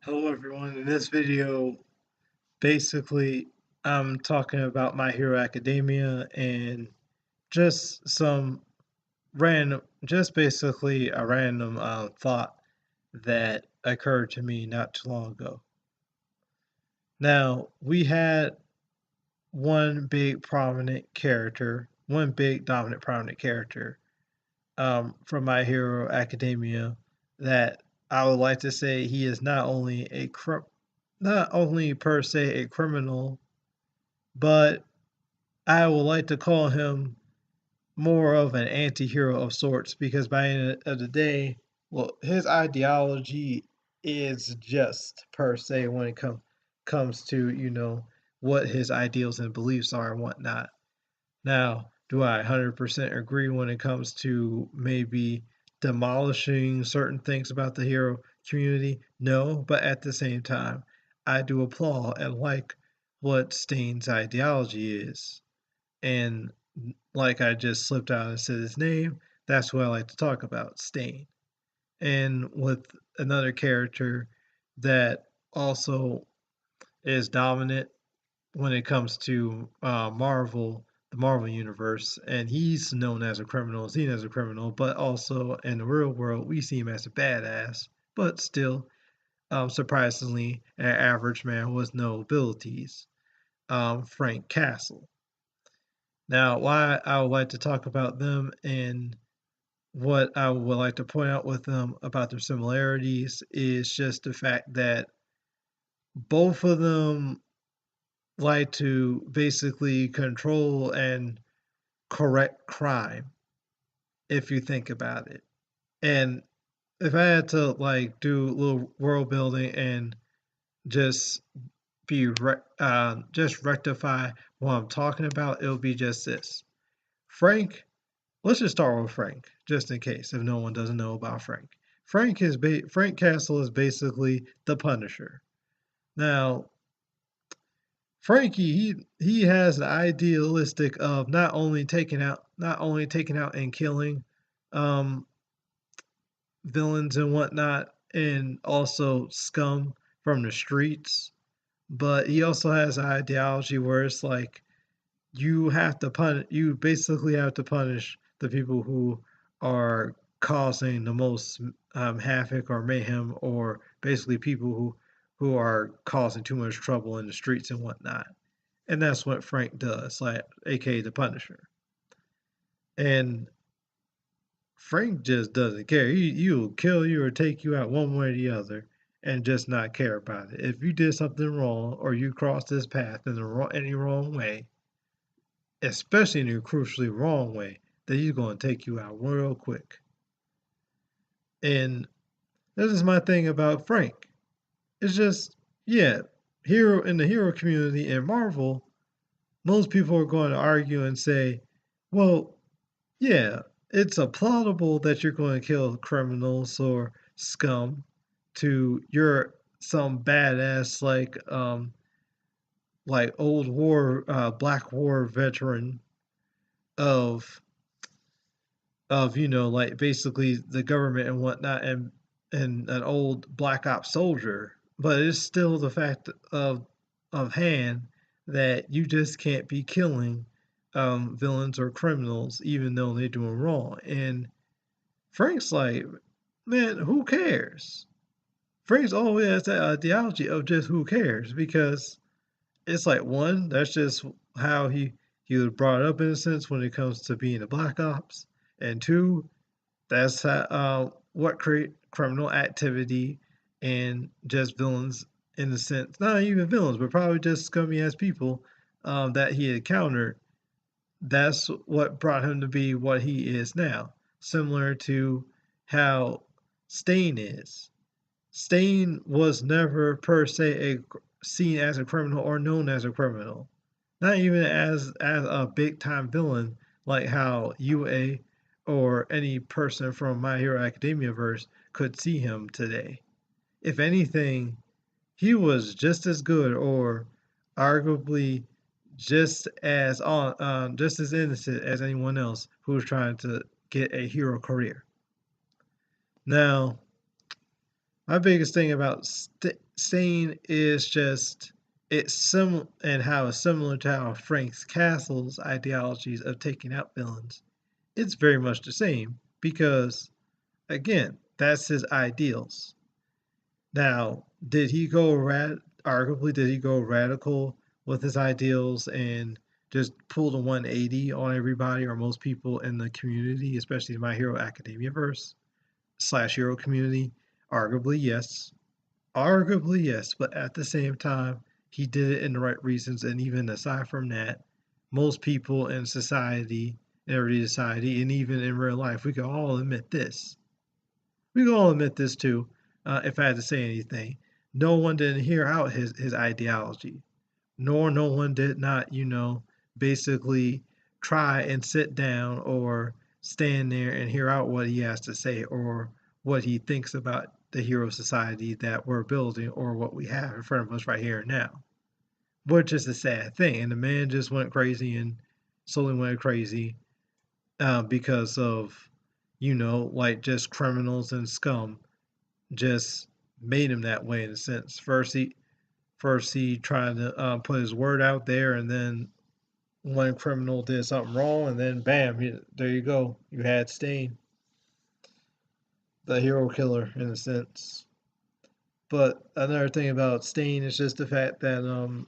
Hello everyone, in this video basically I'm talking about My Hero Academia and just some random just basically a random thought that occurred to me not too long ago. Now we had one big dominant prominent character from My Hero Academia that I would like to say he is not only per se a criminal, but I would like to call him more of an anti-hero of sorts because by the end of the day, well, his ideology is just per se when it comes to what his ideals and beliefs are and whatnot. Now, do I 100% agree when it comes to maybe demolishing certain things about the hero community? No, but at the same time, I do applaud and like what Stain's ideology is. And like I just slipped out and said his name, that's what I like to talk about, Stain. And with another character that also is dominant when it comes to the Marvel universe, and he's known as a criminal, seen as a criminal, but also in the real world, we see him as a badass, but still, surprisingly, an average man with no abilities. Frank Castle. Now, why I would like to talk about them and what I would like to point out with them about their similarities is just the fact that both of them like to basically control and correct crime if you think about it. And if I had to like do a little world building and just just rectify what I'm talking about, it'll be just this. Frank, let's just start with Frank, just in case if no one doesn't know about Frank. Frank Castle is basically the Punisher. Now, Frankie, he has the idealistic of not only taking out and killing um villains and whatnot, and also scum from the streets, but he also has an ideology where it's like you basically have to punish the people who are causing the most havoc or mayhem, or basically people who are causing too much trouble in the streets and whatnot. And that's what Frank does, like aka the Punisher. And Frank just doesn't care. He'll kill you or take you out one way or the other, and just not care about it. If you did something wrong or you crossed this path in any wrong way, especially in a crucially wrong way, then he's going to take you out real quick. And this is my thing about Frank. It's just, yeah, hero in the hero community in Marvel, most people are going to argue and say, well, yeah, it's applaudable that you're going to kill criminals or scum to you're some badass like old war black war veteran of like basically the government and whatnot, and an old black ops soldier, but it's still the fact of hand that you just can't be killing villains or criminals even though they're doing wrong. And Frank's like, man, who cares? Frank's always has that ideology of just who cares, because it's like, one, that's just how he was brought up in a sense when it comes to being a black ops, and two, that's what create criminal activity and just villains in a sense, not even villains, but probably just scummy ass people that he encountered. That's what brought him to be what he is now, similar to how Stain is. Stain was never per se seen as a criminal or known as a criminal, not even as a big time villain like how UA or any person from My Hero Academia verse could see him today. If anything, he was just as good, or arguably just as innocent as anyone else who was trying to get a hero career. Now, my biggest thing about Stain is just it's similar and how it's similar to how Frank Castle's ideologies of taking out villains. It's very much the same because again, that's his ideals. Now, arguably did he go radical with his ideals and just pull the 180 on everybody or most people in the community, especially the My Hero Academia verse slash hero community? Arguably, yes. Arguably, yes, but at the same time, he did it in the right reasons. And even aside from that, most people in society, in everyday society, and even in real life, we can all admit this. We can all admit this too, if I had to say anything. No one didn't hear out his ideology, nor no one did not, basically try and sit down or stand there and hear out what he has to say or what he thinks about the hero society that we're building or what we have in front of us right here and now. Which is a sad thing. And the man just went crazy and slowly went crazy because of, like just criminals and scum just made him that way in a sense. First he tried to put his word out there, and then one criminal did something wrong, and then bam, there you go. You had Stain, the hero killer in a sense. But another thing about Stain is just the fact that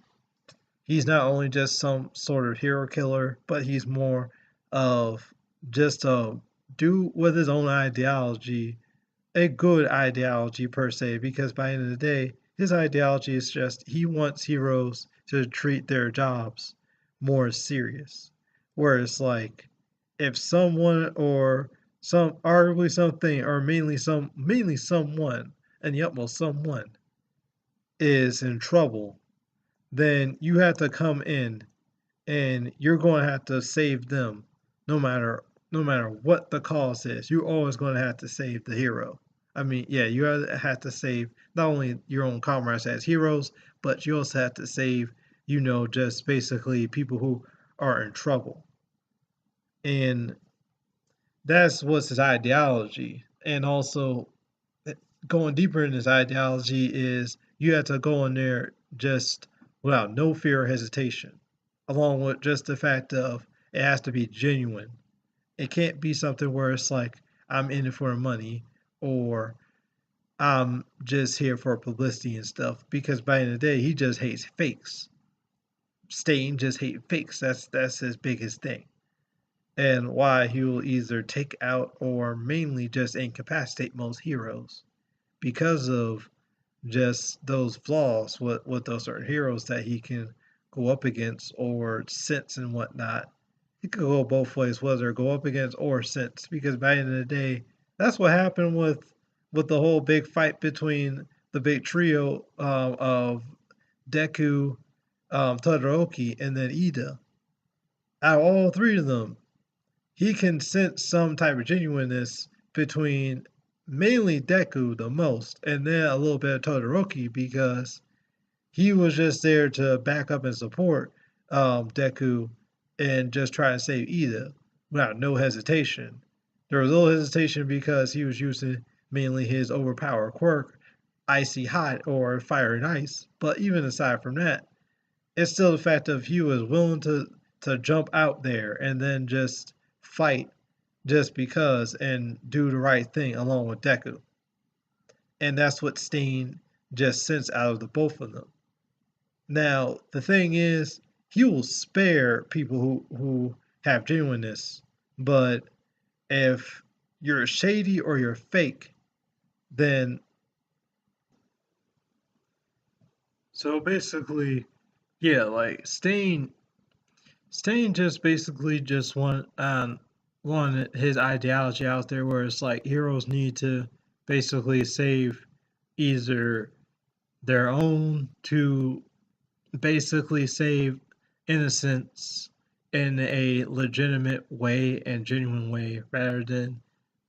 he's not only just some sort of hero killer, but he's more of just a dude with his own ideology, a good ideology per se, because by the end of the day, his ideology is just he wants heroes to treat their jobs more serious. Whereas, like, if someone or some arguably something or mainly someone and the utmost someone is in trouble, then you have to come in and you're going to have to save them no matter no matter what the cause is. You're always going to have to save the hero. I mean, yeah, you have to save not only your own comrades as heroes, but you also have to save, just basically people who are in trouble. And that's what's his ideology. And also, going deeper in his ideology is you have to go in there just without no fear or hesitation, along with just the fact of it has to be genuine. It can't be something where it's like I'm in it for the money or I'm just here for publicity and stuff. Because by the end of the day, he just hates fakes. Stain just hates fakes. That's his biggest thing, and why he will either take out or mainly just incapacitate most heroes because of just those flaws with those certain heroes that he can go up against or sense and whatnot. It could go both ways, whether go up against or sense, because by the end of the day, that's what happened with the whole big fight between the big trio of Deku, Todoroki, and then Ida. Out of all three of them, he can sense some type of genuineness between mainly Deku the most, and then a little bit of Todoroki because he was just there to back up and support Deku and just try to save Ida without no hesitation. There was a little hesitation because he was using mainly his overpowered quirk, Icy Hot or Fire and Ice. But even aside from that, it's still the fact of he was willing to jump out there and then just fight just because and do the right thing along with Deku. And that's what Stain just sensed out of the both of them. Now, the thing is, he will spare people who have genuineness, but if you're shady or you're fake, then so basically, yeah, like Stain just basically just wanted his ideology out there where it's like heroes need to basically save either their own to basically save innocence in a legitimate way and genuine way rather than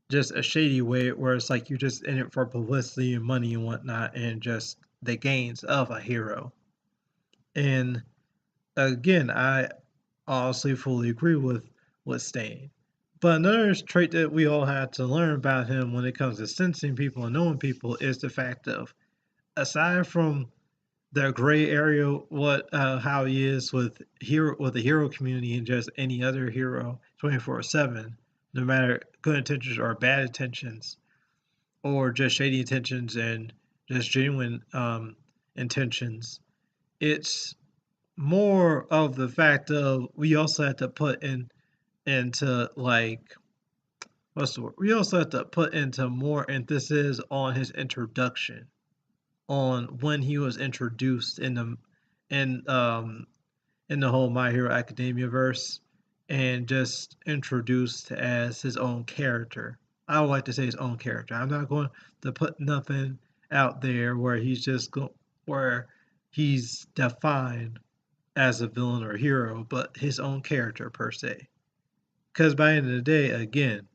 just a shady way where it's like you're just in it for publicity and money and whatnot and just the gains of a hero. And again, I honestly fully agree with Stain. But another trait that we all had to learn about him when it comes to sensing people and knowing people is the fact of aside from the gray area, what how he is with the hero community and just any other hero 24/7, no matter good intentions or bad intentions, or just shady intentions and just genuine intentions. It's more of the fact of we also have to put into like what's the word? We also have to put into more emphasis on his introduction, on when he was introduced in um in the whole My Hero Academia verse, and just introduced as his own character. I would like to say his own character. I'm not going to put nothing out there where where he's defined as a villain or hero, but his own character per se. Because by the end of the day, again,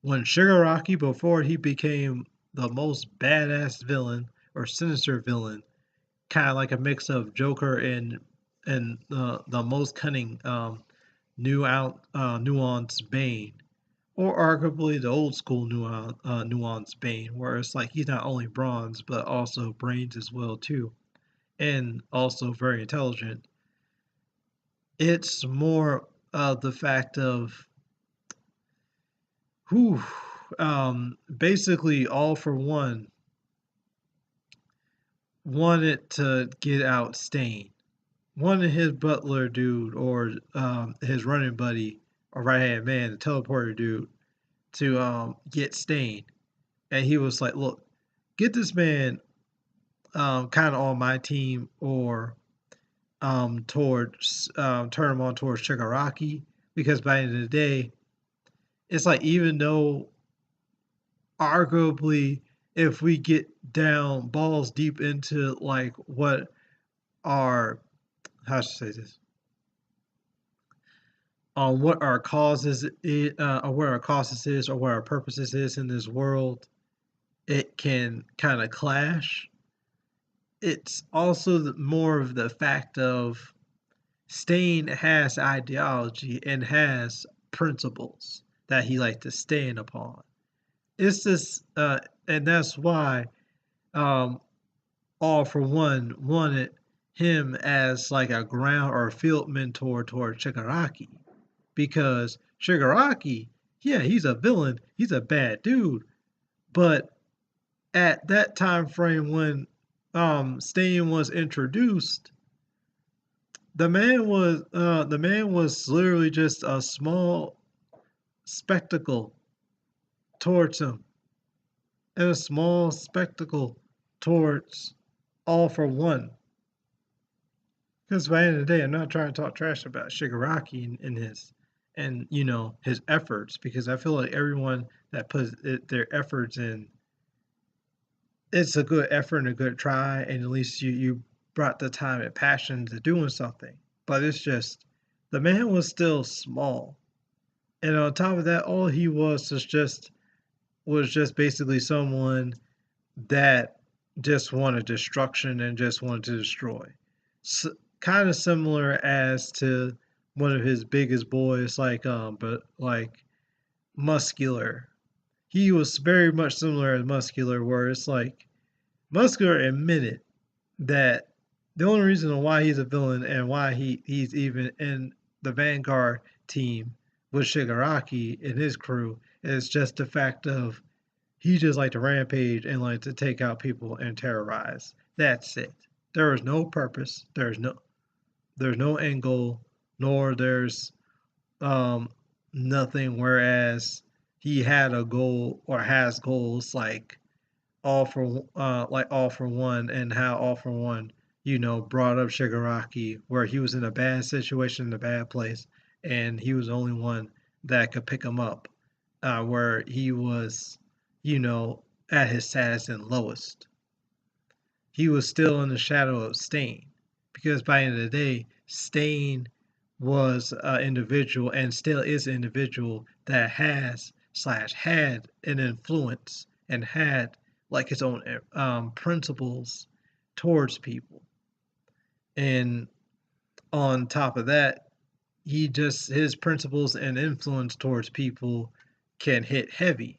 when Shigaraki, before he became the most badass villain or sinister villain, kind of like a mix of Joker and the most cunning nuanced Bane, or arguably the old school nuanced Bane, where it's like he's not only bronze but also brains as well too, and also very intelligent. It's more of the fact of who, basically All For One wanted to get out Stain, wanted his butler dude or his running buddy or right hand man, the teleporter dude, to get Stain, and he was like, "Look, get this man kind of on my team, or towards turn him on towards Shigaraki, because by the end of the day, it's like even though arguably if we get down balls deep into like what our how should I say this on what our causes or what our causes is or what our purposes is in this world, it can kind of clash. It's also more of the fact of Stain has ideology and has principles that he likes to stand upon. It's just, and that's why um, All For One wanted him as like a ground or field mentor toward Shigaraki, because Shigaraki, yeah, he's a villain, he's a bad dude, but at that time frame when Stain was introduced, the man was literally just a small spectacle towards him, and a small spectacle towards All For One. Because by the end of the day, I'm not trying to talk trash about Shigaraki and his and his efforts, because I feel like everyone that puts their efforts in, it's a good effort and a good try, and at least you brought the time and passion to doing something. But it's just the man was still small, and on top of that, all he was just basically someone that just wanted destruction and just wanted to destroy. S Kind of similar as to one of his biggest boys, but like Muscular. He was very much similar as Muscular, where it's like Muscular admitted that the only reason why he's a villain and why he's even in the Vanguard team with Shigaraki and his crew is just the fact of he just like to rampage and like to take out people and terrorize. That's it. There is no purpose. There's no end goal, nor there's um nothing. Whereas he had a goal or has goals like All For One, and how All For One brought up Shigaraki, where he was in a bad situation in a bad place, and he was the only one that could pick him up, where he was you know at his saddest and lowest. He was still in the shadow of Stain, because by the end of the day, Stain was an individual and still is an individual that has slash had an influence and had like his own principles towards people. And on top of that, his principles and influence towards people can hit heavy,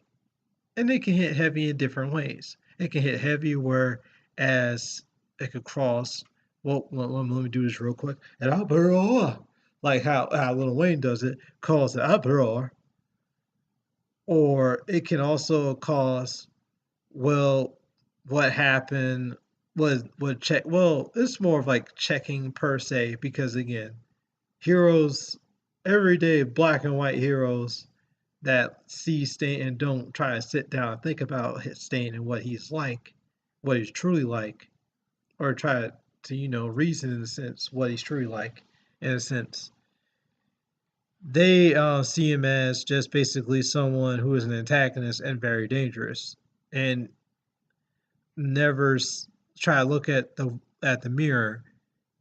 and it can hit heavy in different ways. It can hit heavy where as it could cross. Well, let me do this real quick. An uproar, like how Lil Wayne does it, cause an uproar, or it can also cause, well, what happened was what check. Well, it's more of like checking per se because again, heroes, everyday black and white heroes that see Stain and don't try to sit down and think about Stain and what he's like, what he's truly like, or try to reason in a sense what he's truly like. In a sense, they see him as just basically someone who is an antagonist and very dangerous, and never try to look at the mirror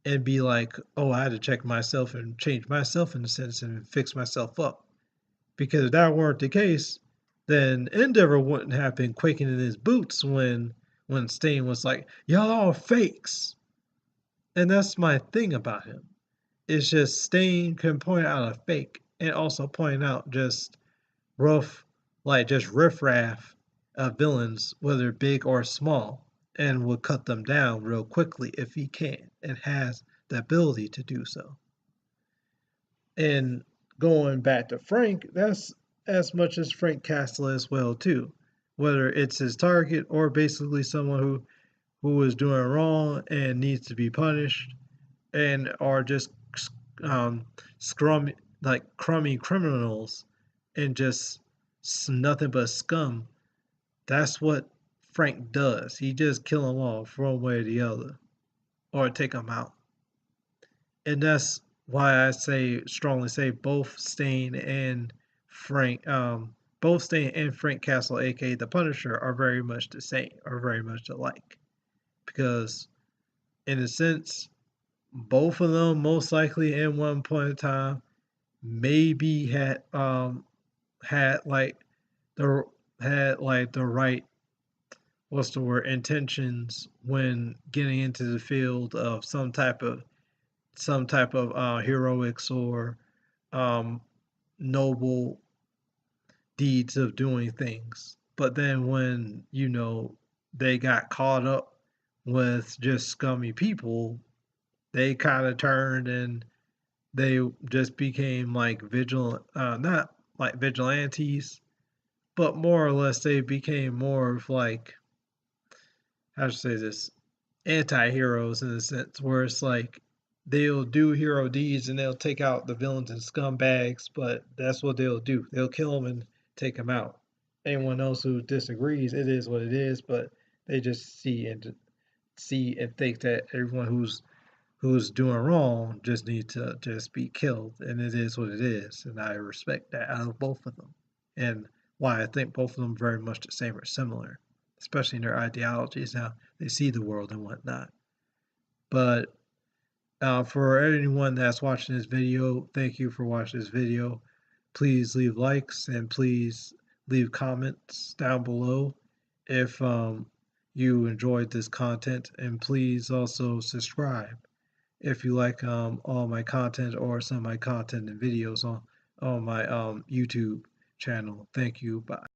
and be like, oh, I had to check myself and change myself in a sense and fix myself up. Because if that weren't the case, then Endeavor wouldn't have been quaking in his boots when Stain was like, y'all all fakes. And that's my thing about him. It's just Stain can point out a fake and also point out just rough, like just riffraff villains, whether big or small, and will cut them down real quickly if he can and has the ability to do so. And going back to Frank, that's as much as Frank Castle as well too. Whether it's his target or basically someone who is doing wrong and needs to be punished, and are just um, scrum like crummy criminals and just nothing but scum. That's what Frank does. He just kill them off one way or the other, or take them out. And that's why I strongly say both Stain and Frank, both Stain and Frank Castle, aka the Punisher, are very much the same, are very much alike. Because in a sense, both of them most likely at one point in time maybe had like the the right, what's the word, intentions when getting into the field of some type of heroics or um, noble deeds of doing things. But then when they got caught up with just scummy people, they kind of turned and they just became like vigilant, not like vigilantes, but more or less they became more of like, how should I say this, anti-heroes in a sense, where it's like they'll do hero deeds and they'll take out the villains and scumbags, but that's what they'll do. They'll kill them and take them out. Anyone else who disagrees, it is what it is, but they just see and think that everyone who's doing wrong just need to just be killed, and it is what it is, and I respect that out of both of them, and why I think both of them very much the same or similar, especially in their ideologies, how they see the world and whatnot. But for anyone that's watching this video, thank you for watching this video. Please leave likes and please leave comments down below if you enjoyed this content, and please also subscribe if you like all my content or some of my content and videos on my YouTube channel. Thank you. Bye.